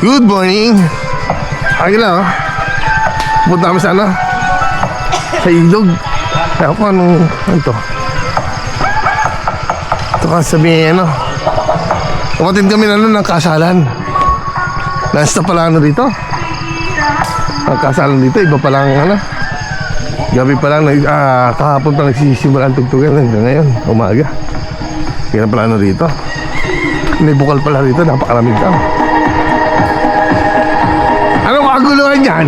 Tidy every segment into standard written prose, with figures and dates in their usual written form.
Good morning. Agila oh. Punta kami sa ano? Sa ilog. Kaya po ano to? Ito ka sabihin ano. Tumatid kami na ng kasalan. Last na pala ano dito. Ang kasalan dito, iba pa lang ano. Gabi pa lang, kahapon pa nagsisimula ang tugtugan hanggang ngayon, umaga. Kaya pala ano dito. May bukal pala rito, napakalamig daw. Anong kaguluhan yan?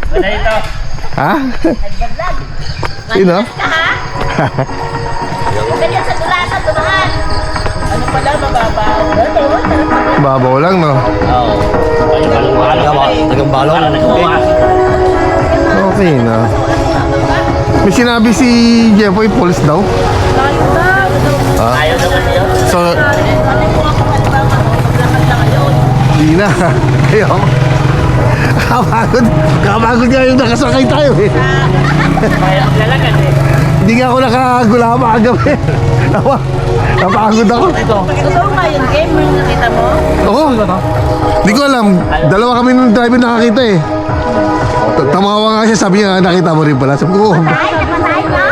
Wala ito. Ha? Sino? Ganyan sa durasa, tumahan. Ano pala, mababaw? Babaw lang, no? Oo. Nagambalo. Okay na. May sinabi si Jeffoy, police daw. Ayaw naman yun. So, di na. Ayaw. Kapagod nga yung nakasakay tayo eh. Kaya maglalagad eh. Hindi nga ako nakagulama kagabi. Napagod ako. Totoo nga yun, game, yung nakita mo? Oo. Hindi ko alam. Dalawa kami ng driver nakakita eh. Tamawa nga siya, sabi niya, nakita mo rin pala. Sabi ko, Ay, napatay na?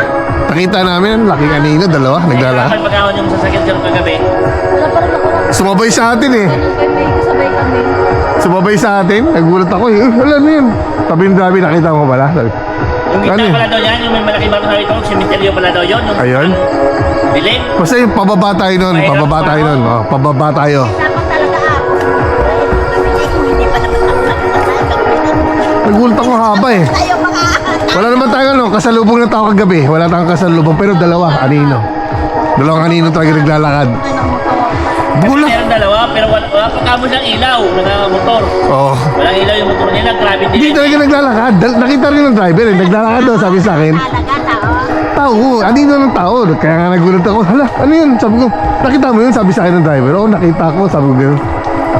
nakita namin, laki kanina, dalawa, naglalakad. Kapag mag-awan yung sasakyan dyan kagabi. Wala pa rin ako lang. Sumabay sa atin eh. Sabay kami. Sumabay sa atin, nagulat ako eh. Wala na yun. Sabi ng driver, nakita mo pala. Sabi, Yung Ano gitna eh? pala daw yan, yung may malaking bato sa ito, cemetery pala daw yun. Yung Ayun. dilim. basta yung pababa tayo nun, pababa tayo nun. Oh, pababa tayo. Dapat talaga ako. Hindi pa naman ako nagpatay. Nagulat ako haba eh. Tayo mga Wala naman tayo ano, kasalubong na tao kagabi. Wala tayong kasalubong, pero dalawa, anino. Dalawang anino talaga naglalakad. Bula. Meron dalawa, pero wala pa kamo siyang ilaw, naka-motor. Oo. Walang ilaw yung motor nila, grabe Hindi din. talaga naglalakad. Nakita rin ng driver eh. Naglalakad daw, sabi sa akin. talaga tao. Tao, anino ng tao. Kaya nga nagulat ako. Hala, ano yun? Sabi ko, nakita mo yun? Sabi sa akin ng driver. Oo, nakita ko. Sabi ko gano'n.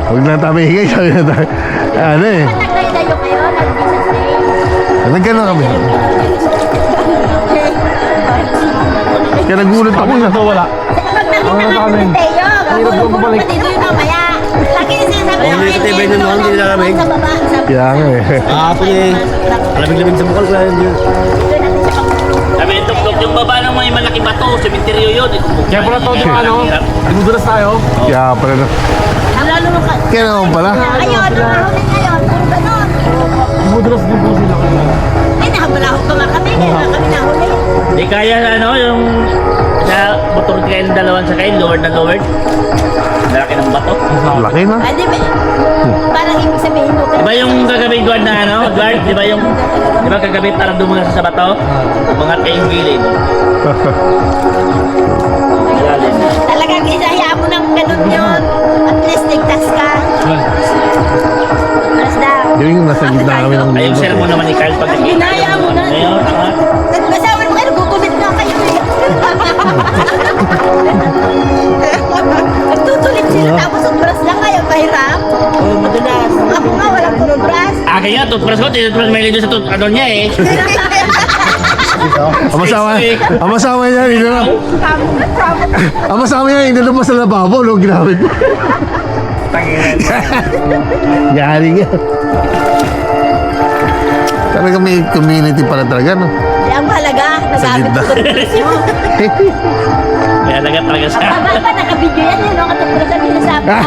Huwag na tayo hingay. Sabi na tayo. Ano eh. Nagdayo kayo, nag-Jesus day. Nagkano kami. Kaya nagulat ako na. Wala. Pag nakita nga si Teo, gagulong-gulong ka dito yung mamaya. Lagi yung sinasabi Oh, may katibay nun noon, hindi nalamig. Sa baba, sa Kaya nga eh. Kahapon eh. Malamig-lamig sa bukal ko yan yun. Sabi ni Tuk-Tuk, yung baba ng may malaking bato, cemetery yun. Kaya pala to, ano? Inudulas tayo. Kaya pala na. Lalo nung ka. Kaya naman pala. Ngayon, nung nahuli ngayon, puro ganon. Inudulas din po sila. Ay, nakabalaho pa nga kami, kaya nga kami nahuli. Di kaya ano, yung sa motor kayo ng dalawang sakay, lowered na lowered. Malaki ng bato. Laki na. Ay, di ba? Parang ibig sabihin mo. Di ba yung kagabing guard na ano, guard? Di ba yung, di ba kagabi parang dumungan sa bato? Umangat kayong gilid. Malalim. Talagang isaya mo ng ganun yun. At least ligtas ka. Mas daw. Yung nasa gitna kami ng Ay, yung sermon naman ni Carl pag Ginaya mo na. Ngayon, Nagbasawan mo kayo, gugulit na kayo eh. Nagtutulit sila tapos toothbrush lang ngayon, mahirap. oh, madalas. Ako nga, walang toothbrush. Kaya toothbrush ko, toothbrush may lido sa ano niya eh. Ang masama niya, hindi na. Ang masama niya, hindi na pa sa lababo, no? Ginamit mo. Yari nga. Talaga may community pala talaga, no? Kaya ang mahalaga, nagamit gitna. ko toothbrush mo. Kaya talaga sa... Babal pa, nakabidyo yan yun, no? Katutbrush na sinasabi ka.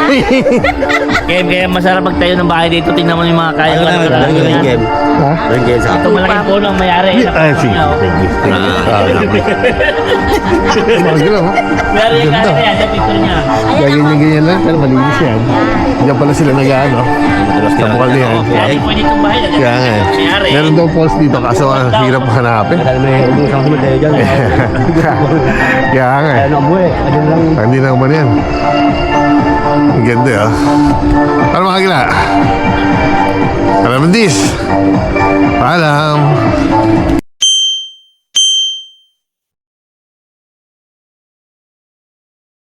Kaya masarap magtayo ng bahay dito. Tingnan mo yung mga kaya. Ano na, lagi ko yung game. Ha? Yung game sa Ito malaking puno ang mayari. Ay, sige. Maglo, no? Mayari yung kaya yan. Yung picture niya. Ganyan lang, pero malinis yan. Diyan pala sila nag-ano. Sa bukal niya. Kaya di pwede itong bahay. Kaya nga eh. Mayari. Meron daw falls dito, kaso ang hirap hanapin. Dahil may ubus ang sumunod tayo dyan. Kaya nga eh. Ano ang buhay? Ano lang. Hindi na naman yan. Ang ganda ah. Ano mga gila? Alam mo this. Paalam.